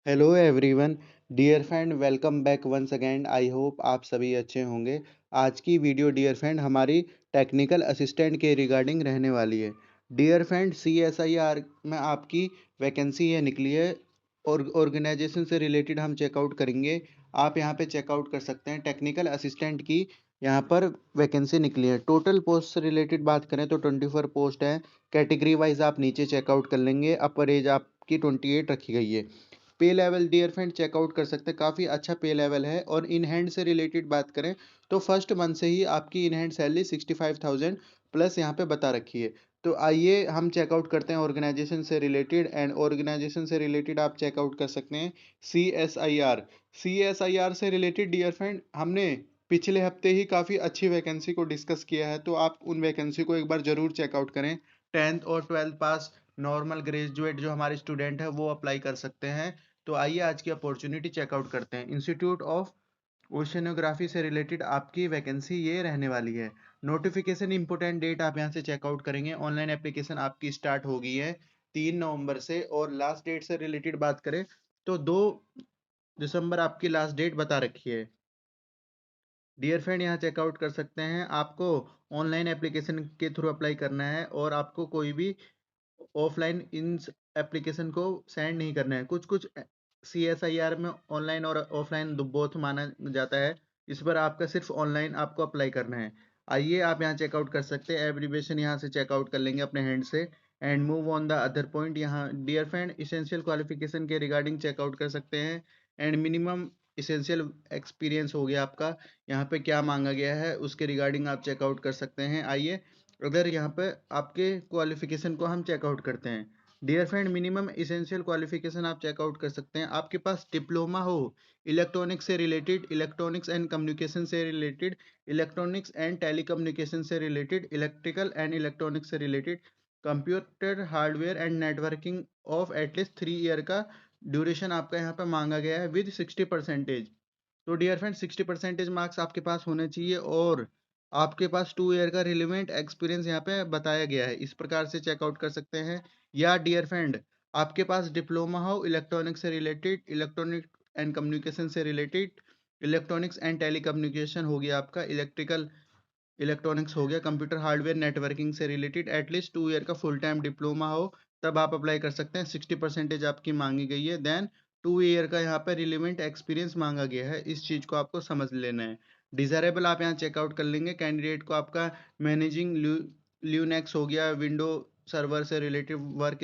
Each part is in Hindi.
Hello everyone, dear friend welcome back once again. I hope आप सभी अच्छे होंगे। आज की वीडियो डियर फ्रेंड हमारी टेक्निकल असिस्टेंट के रिगार्डिंग रहने वाली है। डियर फ्रेंड CSIR में आपकी वैकेंसी ये निकली है और ऑर्गेनाइजेशन से रिलेटेड हम चेकआउट करेंगे। आप यहाँ पे चेकआउट कर सकते हैं टेक्निकल असिस्टेंट की यहाँ पर वैकेंसी निकली है। टोटल पोस्ट से रिलेटेड बात करें तो 24 पोस्ट है। कैटेगरी वाइज आप नीचे चेकआउट कर लेंगे। अपर एज आपकी 28 रखी गई है। पे लेवल डियर फ्रेंड चेकआउट कर सकते हैं, काफ़ी अच्छा पे लेवल है। और इन हैंड से रिलेटेड बात करें तो फर्स्ट मंथ से ही आपकी इन हैंड सैलरी 65,000 प्लस यहाँ पे बता रखी है। तो आइए हम चेकआउट करते हैं ऑर्गेनाइजेशन से रिलेटेड। एंड ऑर्गेनाइजेशन से रिलेटेड आप चेकआउट कर सकते हैं CSIR से रिलेटेड डियर फ्रेंड हमने पिछले हफ्ते ही काफ़ी अच्छी वैकेंसी को डिस्कस किया है, तो आप उन वैकेंसी को एक बार ज़रूर चेकआउट करें। 10th और 12th पास नॉर्मल ग्रेजुएट जो हमारे स्टूडेंट है वो अप्लाई कर सकते हैं। तो आइए आज की अपॉर्चुनिटी चेकआउट करते हैं। इंस्टीट्यूट ऑफ ओशियनोग्राफी से रिलेटेड आपकी वैकेंसी ये रहने वाली है। नोटिफिकेशन इंपोर्टेंट डेट आप यहाँ से चेकआउट करेंगे। ऑनलाइन एप्लीकेशन आपकी स्टार्ट हो गई है 3 नवंबर से। और लास्ट डेट से रिलेटेड बात करें तो 2 दिसंबर आपकी लास्ट डेट बता रखी है। डियर फ्रेंड यहाँ चेकआउट कर सकते हैं। आपको ऑनलाइन एप्लीकेशन के थ्रू अप्लाई करना है और आपको कोई भी ऑफलाइन इन एप्लीकेशन को सेंड नहीं करना है। कुछ कुछ CSIR में ऑनलाइन और ऑफलाइन बोथ माना जाता है। इस पर आपका सिर्फ ऑनलाइन आपको अप्लाई करना है। आइए आप यहाँ चेकआउट कर सकते हैं। एब्रीविएशन यहाँ से चेकआउट कर लेंगे अपने हैंड से। And move on the other point. यहाँ डियर फ्रेंड इसेंशियल क्वालिफिकेशन के रिगार्डिंग चेकआउट कर सकते हैं। एंड मिनिमम इसेंशियल एक्सपीरियंस हो गया आपका, यहाँ पे क्या मांगा गया है उसके रिगार्डिंग आप चेकआउट कर सकते हैं। आइए अगर यहाँ पे आपके क्वालिफिकेशन को हम चेकआउट करते हैं। Dear friend minimum essential qualification आप चेकआउट कर सकते हैं। आपके पास डिप्लोमा हो इलेक्ट्रॉनिक्स से रिलेटेड, इलेक्ट्रॉनिक्स एंड कम्युनिकेशन से रिलेटेड, इलेक्ट्रॉनिक्स एंड टेलीकम्युनिकेशन से रिलेटेड, इलेक्ट्रिकल एंड इलेक्ट्रॉनिक्स से related, computer hardware and networking of at least 3 year का ड्यूरेशन आपका यहाँ पे मांगा गया है विद 60%। तो डियर फ्रेंड 60% मार्क्स आपके पास होने चाहिए और आपके पास 2 ईयर का रिलेवेंट एक्सपीरियंस यहाँ पे बताया गया है। इस प्रकार से चेकआउट कर सकते हैं। या डियर फ्रेंड आपके पास डिप्लोमा हो इलेक्ट्रॉनिक्स से रिलेटेड, इलेक्ट्रॉनिक एंड कम्युनिकेशन से रिलेटेड, इलेक्ट्रॉनिक्स एंड टेलीकम्युनिकेशन हो गया आपका, इलेक्ट्रिकल इलेक्ट्रॉनिक्स हो गया, कंप्यूटर हार्डवेयर नेटवर्किंग से रिलेटेड एटलीस्ट 2 ईयर का फुल टाइम डिप्लोमा हो, तब आप अप्लाई कर सकते हैं। 60% आपकी मांगी गई है। देन 2 ईयर का यहाँ पर रिलेवेंट एक्सपीरियंस मांगा गया है। इस चीज़ को आपको समझ लेना है। डिजायरेबल आप यहाँ चेकआउट कर लेंगे। कैंडिडेट को आपका मैनेजिंग ल्यूनेक्स हो गया, विंडो सर्वर से रिलेटेड, वर्क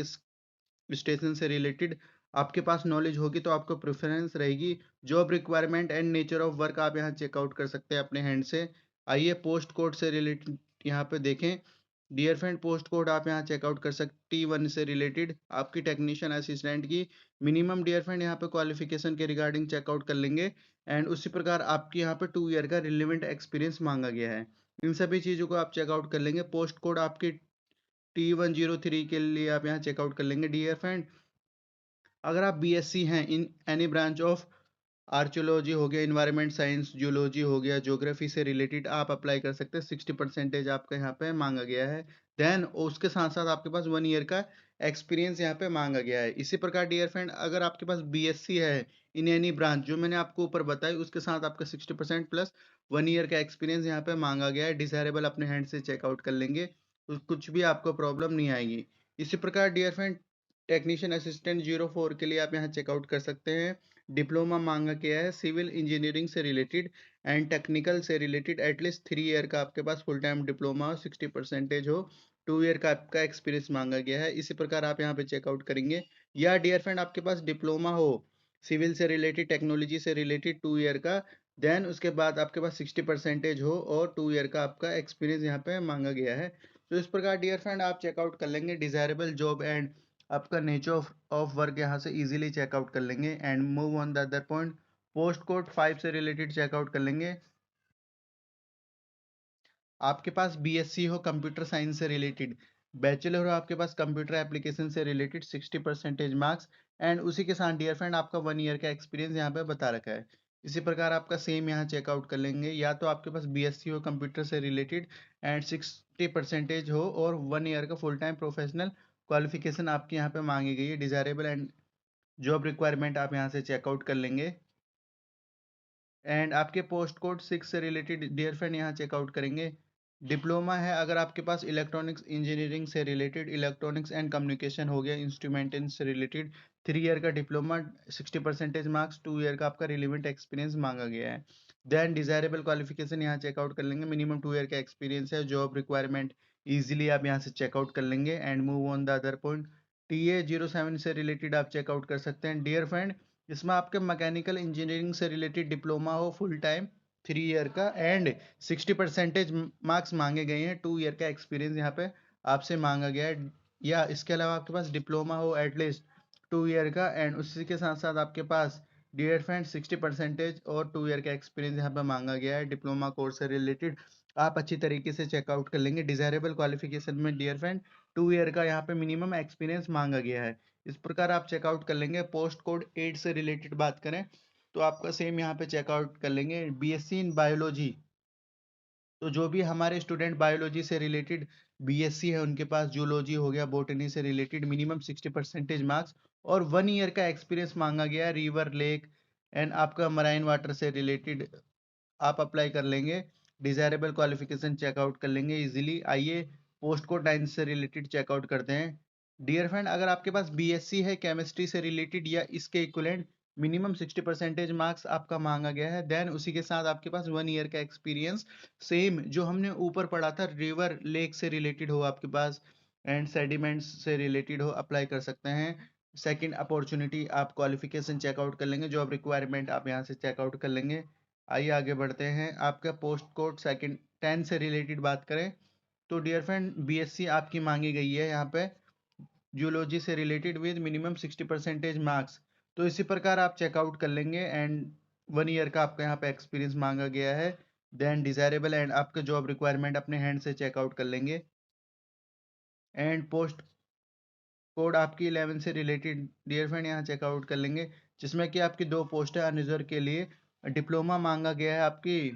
स्टेशन से रिलेटेड आपके पास नॉलेज होगी तो आपको प्रेफरेंस रहेगी। Job requirement and nature of work आप यहाँ चेकआउट कर सकते हैं अपने हैंड से। आइए पोस्ट कोड से रिलेटेड यहाँ पे देखें। डियर फ्रेंड पोस्ट कोड आप यहाँ चेकआउट कर सकते T1 से रिलेटेड आपकी टेक्नीशियन असिस्टेंट की मिनिमम डियर फ्रेंड यहाँ पे क्वालिफिकेशन के रिगार्डिंग चेकआउट कर लेंगे। एंड उसी प्रकार आपकी यहाँ पे 2 ईयर का रिलेवेंट एक्सपीरियंस मांगा गया है। इन सभी चीज़ों को आप चेकआउट कर लेंगे। पोस्ट कोड आपकी T103 के लिए आप यहाँ चेकआउट कर लेंगे। डियर फ्रेंड अगर आप BSc हैं in any branch of archaeology हो गया, इन्वायरमेंट साइंस, जियोलॉजी हो गया, ज्योग्राफी से रिलेटेड आप अप्लाई कर सकते हैं। 60% आपका यहाँ पे मांगा गया है। देन उसके साथ साथ आपके पास 1 ईयर का एक्सपीरियंस यहाँ पे मांगा गया है। इसी प्रकार डियर फ्रेंड अगर आपके पास BSc है इन एनी ब्रांच जो मैंने आपको ऊपर बताई, उसके साथ आपका 60% प्लस 1 ईयर का एक्सपीरियंस यहाँ पे मांगा गया है। डिजायरेबल अपने हैंड से चेकआउट कर लेंगे, कुछ भी आपको प्रॉब्लम नहीं आएगी। इसी प्रकार डियर फ्रेंड टेक्नीशियन असिस्टेंट 04 के लिए आप यहाँ चेकआउट कर सकते हैं। डिप्लोमा मांगा गया है सिविल इंजीनियरिंग से रिलेटेड एंड टेक्निकल से रिलेटेड एटलीस्ट 3 ईयर का आपके पास फुल टाइम डिप्लोमा हो, 60% हो, 2 ईयर का आपका एक्सपीरियंस मांगा गया है। इसी प्रकार आप यहाँ पे चेकआउट करेंगे। या डियर फ्रेंड आपके पास डिप्लोमा हो सिविल से रिलेटेड, टेक्नोलॉजी से रिलेटेड 2 ईयर का, देन उसके बाद आपके पास 60% हो और 2 ईयर का आपका एक्सपीरियंस यहाँ पे मांगा गया है। तो इस प्रकार डियर फ्रेंड आप चेकआउट कर लेंगे। डिजायरेबल जॉब एंड आपका नेचर ऑफ वर्क यहाँ से इजीली चेकआउट कर लेंगे। And move on the other point. Post code 5 से रिलेटेड चेकआउट कर लेंगे। आपके पास BSc हो कंप्यूटर साइंस से रिलेटेड, बैचलर हो आपके पास कंप्यूटर एप्लीकेशन से रिलेटेड, 60% मार्क्स। एंड उसी के साथ डियर फ्रेंड आपका 1 ईयर का एक्सपीरियंस यहाँ पे बता रखा है। इसी प्रकार आपका सेम यहाँ चेकआउट कर लेंगे। या तो आपके पास BSc हो कंप्यूटर से रिलेटेड एंड 60% हो और 1 ईयर का फुल टाइम प्रोफेशनल क्वालिफिकेशन आपकी यहाँ पे मांगी गई है। डिजायरेबल एंड जॉब रिक्वायरमेंट आप यहाँ से चेकआउट कर लेंगे। एंड आपके पोस्ट कोड 6 से रिलेटेड डियर फ्रेंड यहाँ चेकआउट करेंगे। डिप्लोमा है अगर आपके पास इलेक्ट्रॉनिक्स इंजीनियरिंग से रिलेटेड, इलेक्ट्रॉनिक्स एंड कम्युनिकेशन हो गया, इंस्ट्रूमेंटेशन से रिलेटेड, 3 ईयर का डिप्लोमा, 60% मार्क्स, 2 ईयर का आपका रिलेवेंट एक्सपीरियंस मांगा गया है। देन डिजायरेबल क्वालिफिकेशन यहाँ चेकआउट कर लेंगे, मिनिमम 2 ईयर का एक्सपीरियंस है। जॉब रिक्वायरमेंट इजीली आप यहाँ से चेकआउट कर लेंगे and move on the other point. TA07 से रिलेटेड आप चेकआउट कर सकते हैं डियर फ्रेंड। इसमें आपके मैकेनिकल इंजीनियरिंग से रिलेटेड डिप्लोमा हो फुल टाइम 3 ईयर का एंड 60% मार्क्स मांगे गए हैं, 2 ईयर का एक्सपीरियंस यहाँ पे आपसे मांगा गया है। या इसके अलावा आपके पास डिप्लोमा हो एटलीस्ट 2 ईयर का एंड उसी के साथ साथ आपके पास डियर फ्रेंड 60% और 2 ईयर का एक्सपीरियंस यहाँ पे मांगा गया है डिप्लोमा कोर्स से रिलेटेड। आप अच्छी तरीके से चेकआउट कर लेंगे। डिजायरेबल क्वालिफिकेशन में डियर फ्रेंड 2 ईयर का यहाँ पे मिनिमम एक्सपीरियंस मांगा गया है। इस प्रकार आप चेकआउट कर लेंगे। पोस्ट कोड 8 से रिलेटेड बात करें तो आपका सेम यहाँ पे चेकआउट कर लेंगे। बीएससी इन बायोलॉजी, तो जो भी हमारे स्टूडेंट बायोलॉजी से रिलेटेड बीएससी है उनके पास जूलॉजी हो गया, बॉटनी से रिलेटेड मिनिमम 60% मार्क्स और 1 ईयर का एक्सपीरियंस मांगा गया है। रिवर, लेक एंड आपका मराइन वाटर से रिलेटेड आप अप्लाई कर लेंगे। डिजायरेबल क्वालिफिकेशन चेकआउट कर लेंगे इजीली। आइए पोस्ट कोड 9 से रिलेटेड चेकआउट करते हैं। डियर फ्रेंड अगर आपके पास बीएससी है केमिस्ट्री से रिलेटेड या इसके इक्विवेलेंट, मिनिमम 60% मार्क्स आपका मांगा गया है। देन उसी के साथ आपके पास 1 ईयर का एक्सपीरियंस, सेम जो हमने ऊपर पढ़ा था, रिवर लेक से रिलेटेड हो आपके पास एंड सेडिमेंट्स से रिलेटेड हो, अप्लाई कर सकते हैं। सेकंड अपॉर्चुनिटी आप क्वालिफिकेशन चेकआउट कर लेंगे, जॉब रिक्वायरमेंट आप यहाँ से चेकआउट कर लेंगे। आइए आगे बढ़ते हैं। आपका पोस्ट कोड सेकंड 10 से रिलेटेड बात करें तो डियर फ्रेंड बीएससी आपकी मांगी गई है यहाँ पे जूलॉजी से रिलेटेड विद मिनिमम 60% मार्क्स। तो इसी प्रकार आप चेकआउट कर लेंगे एंड 1 ईयर का आपका यहाँ पे एक्सपीरियंस मांगा गया है। देन डिजायरेबल एंड आपका जॉब रिक्वायरमेंट अपने हैंड से चेकआउट कर लेंगे एंड पोस्ट कोड आपकी 11 से रिलेटेड डियर फ्रेंड यहाँ चेकआउट कर लेंगे, जिसमें कि आपकी 2 पोस्ट है अनरिजर्व के लिए। डिप्लोमा मांगा गया है आपकी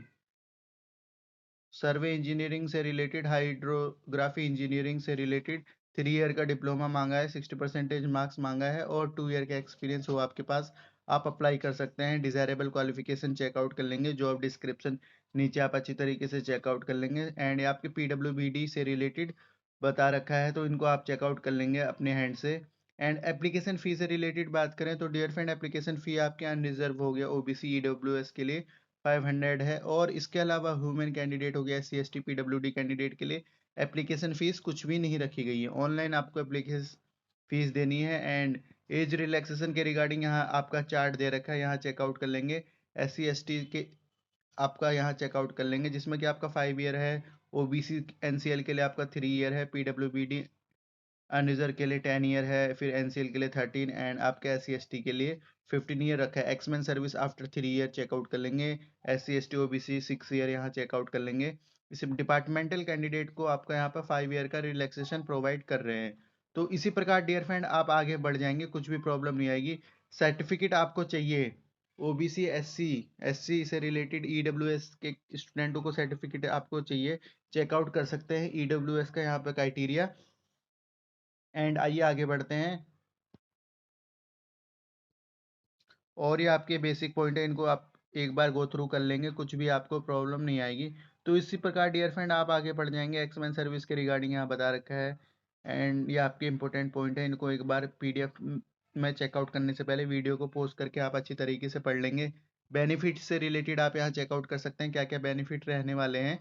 सर्वे इंजीनियरिंग से रिलेटेड, हाइड्रोग्राफी इंजीनियरिंग से रिलेटेड, 3 ईयर का डिप्लोमा मांगा है, 60% मार्क्स मांगा है और 2 ईयर का एक्सपीरियंस हो आपके पास, आप अप्लाई कर सकते हैं। डिजायरेबल क्वालिफिकेशन चेकआउट कर लेंगे। जॉब डिस्क्रिप्शन नीचे आप अच्छी तरीके से चेकआउट कर लेंगे एंड आपके PWBD से रिलेटेड बता रखा है तो इनको आप चेकआउट कर लेंगे अपने हैंड से। एंड एप्लीकेशन फ़ी से रिलेटेड बात करें तो डियर फ्रेंड एप्लीकेशन फ़ी आपके अनरिजर्व हो गया ओबीसी ईडब्ल्यूएस के लिए 500 है और इसके अलावा वुमेन कैंडिडेट हो गया, SC ST PWD कैंडिडेट के लिए एप्लीकेशन फीस कुछ भी नहीं रखी गई है। ऑनलाइन आपको एप्लीकेशन फीस देनी है एंड एज रिलैक्सेशन के रिगार्डिंग यहाँ आपका चार्ट दे रखा है, यहाँ चेकआउट कर लेंगे। SC ST के आपका यहाँ चेकआउट कर लेंगे जिसमें कि आपका 5 ईयर है, OBC NCL के लिए आपका 3 ईयर है, PWBD अनरिजर्व के लिए 10 ईयर है, फिर एनसीएल के लिए 13 एंड आपके SC ST के लिए 15 ईयर रखा है। Exman service after 3 year checkout कर लेंगे। SC ST OBC 6 ईयर यहाँ चेकआउट कर लेंगे। इस डिपार्टमेंटल कैंडिडेट को आपका यहाँ पर 5 ईयर का रिलैक्सेशन प्रोवाइड कर रहे हैं। तो इसी प्रकार डियर फ्रेंड आप आगे बढ़ जाएंगे, कुछ भी प्रॉब्लम नहीं आएगी। सर्टिफिकेट आपको चाहिए OBC SC से रिलेटेड EWS के स्टूडेंटों को सर्टिफिकेट आपको चाहिए, चेकआउट कर सकते हैं EWS का यहाँ पे क्राइटेरिया। एंड आइए आगे बढ़ते हैं। और ये आपके बेसिक पॉइंट है, इनको आप एक बार गो थ्रू कर लेंगे, कुछ भी आपको प्रॉब्लम नहीं आएगी। तो इसी प्रकार डियर फ्रेंड आप आगे बढ़ जाएंगे। एक्समेन सर्विस के रिगार्डिंग यहाँ बता रखा है एंड ये आपके इंपॉर्टेंट पॉइंट है, इनको एक बार PDF में चेकआउट करने से पहले वीडियो को पॉज करके आप अच्छी तरीके से पढ़ लेंगे। बेनिफिट से रिलेटेड आप यहाँ चेकआउट कर सकते हैं क्या क्या बेनिफिट रहने वाले हैं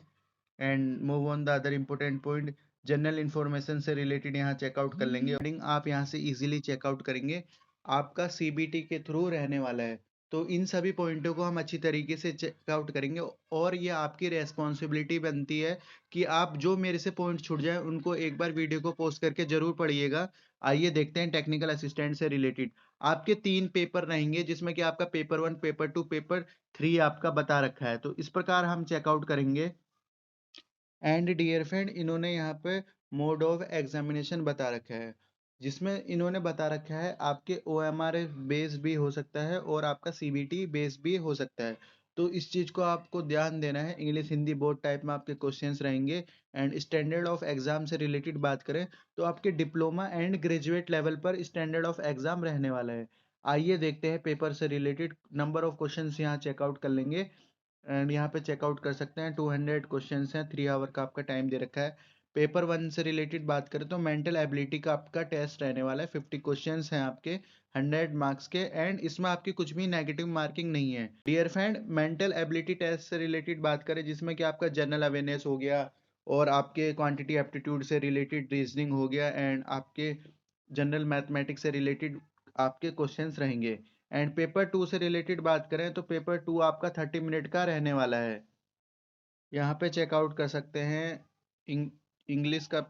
and move on the other important point. General information से रिलेटेड यहाँ चेकआउट कर लेंगे, आप यहाँ से इजीली चेकआउट करेंगे, आपका CBT के थ्रू रहने वाला है। तो इन सभी पॉइंटों को हम अच्छी तरीके से चेकआउट करेंगे और ये आपकी रेस्पॉन्सिबिलिटी बनती है कि आप जो मेरे से पॉइंट छूट जाए उनको एक बार वीडियो को पोस्ट करके जरूर पढ़िएगा। आइए देखते हैं टेक्निकल असिस्टेंट से रिलेटेड आपके 3 पेपर रहेंगे जिसमें कि आपका पेपर 1, पेपर 2, पेपर 3 आपका बता रखा है। तो इस प्रकार हम चेकआउट करेंगे एंड डियर फ्रेंड इन्होंने यहाँ पे मोड ऑफ एग्जामिनेशन बता रखा है, जिसमें इन्होंने बता रखा है आपके OMR बेस भी हो सकता है और आपका CBT बेस भी हो सकता है। तो इस चीज़ को आपको ध्यान देना है। इंग्लिश हिंदी बोथ टाइप में आपके क्वेश्चंस रहेंगे एंड स्टैंडर्ड ऑफ एग्जाम से रिलेटेड बात करें तो आपके डिप्लोमा एंड ग्रेजुएट लेवल पर स्टैंडर्ड ऑफ एग्जाम रहने वाला है। आइए देखते हैं पेपर से रिलेटेड नंबर ऑफ क्वेश्चंस यहाँ चेकआउट कर लेंगे एंड यहाँ पे चेकआउट कर सकते हैं। 200 क्वेश्चंस हैं, 3 आवर का आपका टाइम दे रखा है। पेपर 1 से रिलेटेड बात करें तो मेंटल एबिलिटी का आपका टेस्ट रहने वाला है। 50 क्वेश्चंस हैं आपके 100 मार्क्स के एंड इसमें आपकी कुछ भी नेगेटिव मार्किंग नहीं है। Dear friend, mental ability test से रिलेटेड बात करें जिसमें कि आपका जनरल अवेयरनेस हो गया और आपके क्वांटिटी एप्टीट्यूड से रिलेटेड रीजनिंग हो गया एंड आपके जनरल मैथमेटिक्स से रिलेटेड आपके क्वेश्चंस रहेंगे। एंड पेपर 2 से रिलेटेड बात करें तो पेपर 2 आपका 30 मिनट का रहने वाला है। यहाँ पे चेकआउट कर सकते हैं इंग्लिश का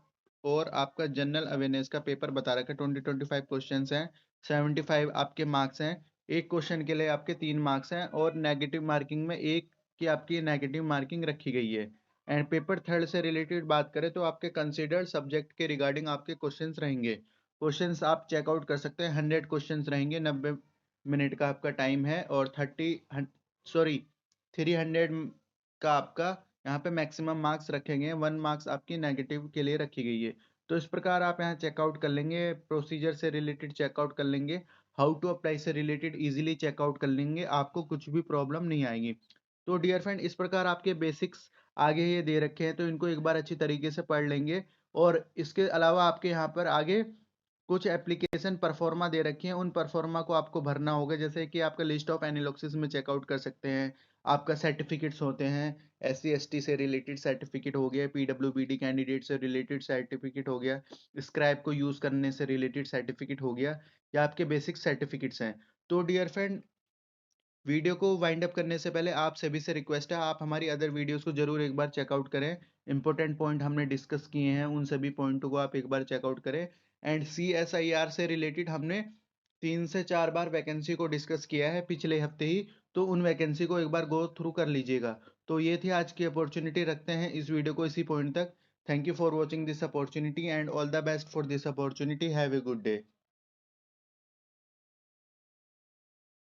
और आपका जनरल अवेयरनेस का पेपर बता रखा है। 20-25 क्वेश्चंस हैं, 75 आपके मार्क्स हैं। एक क्वेश्चन के लिए आपके 3 मार्क्स हैं और नेगेटिव मार्किंग में एक की आपकी नेगेटिव मार्किंग रखी गई है। एंड पेपर 3 से रिलेटेड बात करें तो आपके कंसिडर्ड सब्जेक्ट के रिगार्डिंग आपके क्वेश्चंस रहेंगे। क्वेश्चंस आप चेकआउट कर सकते हैं, 100 क्वेश्चंस रहेंगे, 90 मिनट का आपका टाइम है और 300 का आपका यहाँ पे मैक्सिमम मार्क्स रखे गए हैं। 1 मार्क्स आपकी नेगेटिव के लिए रखी गई है। तो इस प्रकार आप यहाँ चेकआउट कर लेंगे, प्रोसीजर से रिलेटेड चेकआउट कर लेंगे, हाउ टू अप्लाई से रिलेटेड इजीली चेकआउट कर लेंगे, आपको कुछ भी प्रॉब्लम नहीं आएगी। तो डियर फ्रेंड, इस प्रकार आपके बेसिक्स आगे ये दे रखे हैं तो इनको एक बार अच्छी तरीके से पढ़ लेंगे। और इसके अलावा आपके यहाँ पर आगे कुछ एप्लीकेशन परफॉर्मा दे रखी हैं, उन परफॉर्मा को आपको भरना होगा। जैसे कि आपका लिस्ट ऑफ एनालिसिस में चेकआउट कर सकते हैं, आपका सर्टिफिकेट्स होते हैं, SC ST से रिलेटेड सर्टिफिकेट हो गया, PWBD कैंडिडेट से रिलेटेड सर्टिफिकेट हो गया, स्क्रैप को यूज करने से रिलेटेड सर्टिफिकेट हो गया, या आपके बेसिक सर्टिफिकेट्स हैं। तो डियर फ्रेंड, वीडियो को वाइंड अप करने से पहले आप सभी से रिक्वेस्ट है, आप हमारी अदर वीडियोस को जरूर एक बार चेकआउट करें। इंपॉर्टेंट पॉइंट हमने डिस्कस किए हैं, उन सभी पॉइंटों को आप एक बार चेकआउट करें। एंड CSIR से रिलेटेड हमने 3 से 4 बार वैकेंसी को डिस्कस किया है पिछले हफ्ते ही, तो उन वैकेंसी को एक बार गो थ्रू कर लीजिएगा। तो ये थी आज की अपॉर्चुनिटी, रखते हैं इस वीडियो को इसी पॉइंट तक। Thank you for watching this opportunity and all the best for this opportunity. Have a good day.